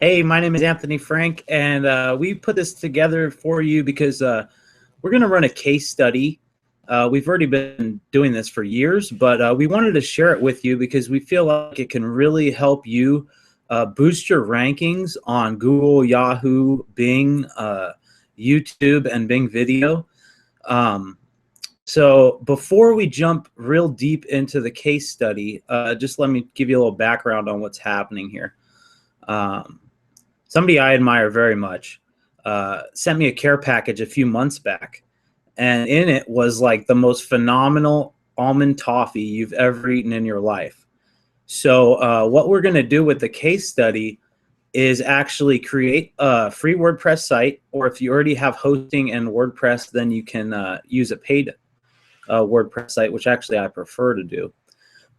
Hey, my name is Anthony Frank, and we put this together for you because we're going to run a case study. We've already been doing this for years, but we wanted to share it with you because we feel like it can really help you boost your rankings on Google, Yahoo, Bing, YouTube, and Bing Video. Um, so before we jump real deep into the case study, just let me give you a little background on what's happening here. Um, Somebody I admire very much sent me a care package a few months back, and in it was like the most phenomenal almond toffee you've ever eaten in your life. So what we're going to do with the case study is actually create a free WordPress site, or if you already have hosting and WordPress, then you can use a paid WordPress site, which actually I prefer to do.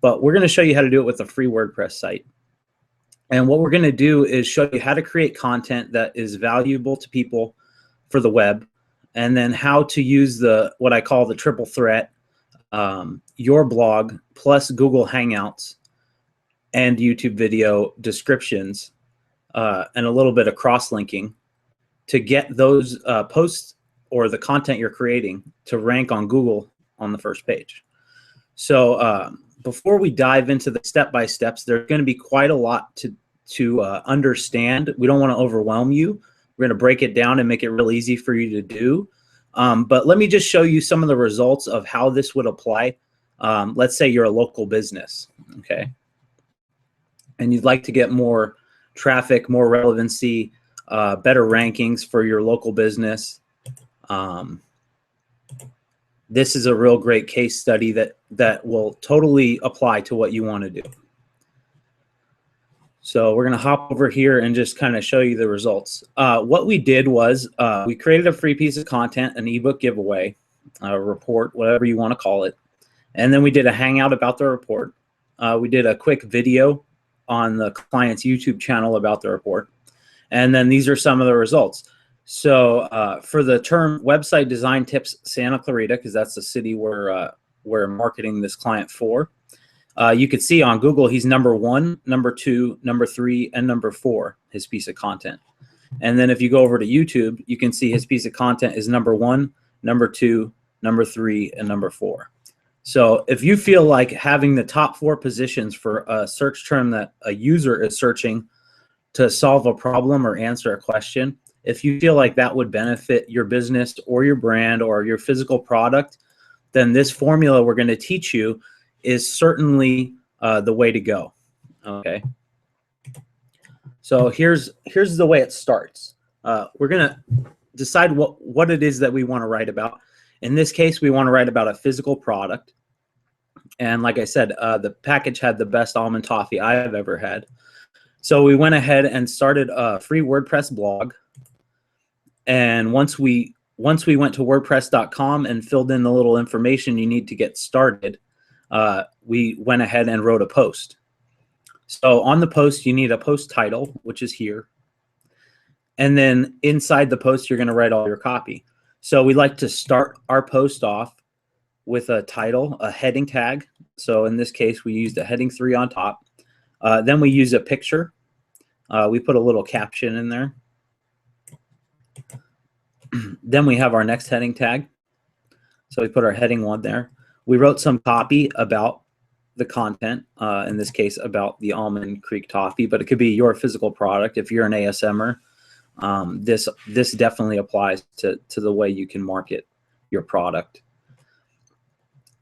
But we're going to show you how to do it with a free WordPress site. And what we're going to do is show you how to create content that is valuable to people for the web, and then how to use what I call the triple threat, your blog plus Google Hangouts and YouTube video descriptions, and a little bit of cross-linking to get those posts or the content you're creating to rank on Google on the first page. So before we dive into the step-by-steps, there's going to be quite a lot to understand. We don't want to overwhelm you. We're going to break it down and make it real easy for you to do. But let me just show you some of the results of how this would apply. Let's say you're a local business, okay? And you'd like to get more traffic, more relevancy, better rankings for your local business. This is a real great case study that will totally apply to what you want to do. So we're going to hop over here and just kind of show you the results. What we did was we created a free piece of content, an ebook giveaway, a report, whatever you want to call it. And then we did a hangout about the report. We did a quick video on the client's YouTube channel about the report. And then these are some of the results. So for the term website design tips Santa Clarita, because that's the city we're marketing this client for, you could see on Google he's number 1, number 2, number 3, and number 4, his piece of content. And then if you go over to YouTube, you can see his piece of content is number 1, number 2, number 3, and number 4. So if you feel like having the top 4 positions for a search term that a user is searching to solve a problem or answer a question, if you feel like that would benefit your business or your brand or your physical product, then this formula we're going to teach you is certainly the way to go. Okay. So here's the way it starts. We're going to decide what it is that we want to write about. In this case, we want to write about a physical product. And like I said, the package had the best almond toffee I have ever had. So we went ahead and started a free WordPress blog. And once we went to WordPress.com and filled in the little information you need to get started, we went ahead and wrote a post. So on the post, you need a post title, which is here. And then inside the post, you're going to write all your copy. So we like to start our post off with a title, a heading tag. So in this case, we used a heading 3 on top. Then we use a picture. We put a little caption in there. Then we have our next heading tag. So we put our heading 1 there. We wrote some copy about the content, in this case about the Almond Creek Toffee, but it could be your physical product. If you're an ASMer, this definitely applies to the way you can market your product.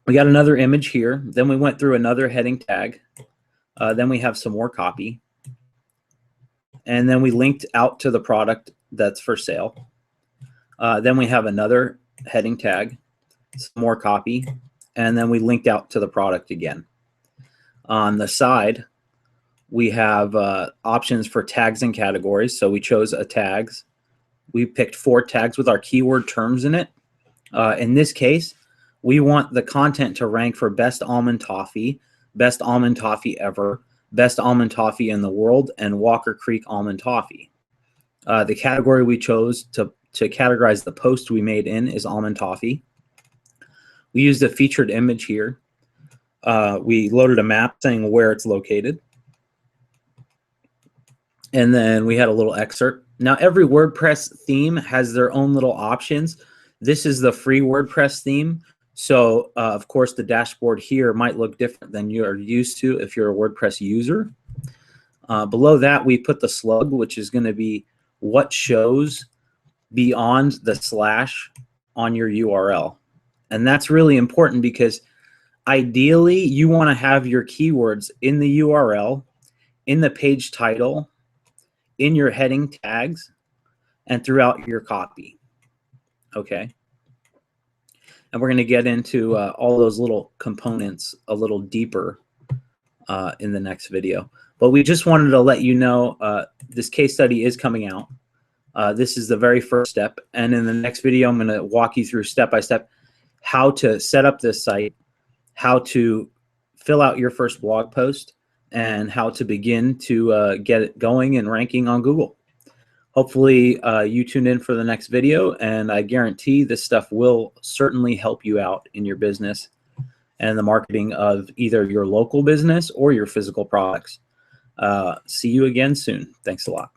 We got another image here. Then we went through another heading tag. Then we have some more copy. And then we linked out to the product that's for sale. Then we have another heading tag, some more copy, and then we linked out to the product again. On the side, we have options for tags and categories. So we chose a tags. We picked 4 tags with our keyword terms in it. In this case, we want the content to rank for best almond toffee ever, best almond toffee in the world, and Walker Creek Almond Toffee. The category we chose to categorize the post we made in is almond toffee. We used a featured image here. We loaded a map saying where it's located. And then we had a little excerpt. Now, every WordPress theme has their own little options. This is the free WordPress theme. So, of course, the dashboard here might look different than you are used to if you're a WordPress user. Below that, we put the slug, which is going to be what shows beyond the slash on your URL. And that's really important because ideally, you want to have your keywords in the URL, in the page title, in your heading tags, and throughout your copy. Okay. And we're going to get into all those little components a little deeper in the next video. But we just wanted to let you know this case study is coming out. This is the very first step. And in the next video, I'm going to walk you through step by step how to set up this site, how to fill out your first blog post, and how to begin to get it going and ranking on Google. Hopefully you tune in for the next video, and I guarantee this stuff will certainly help you out in your business and the marketing of either your local business or your physical products. See you again soon. Thanks a lot.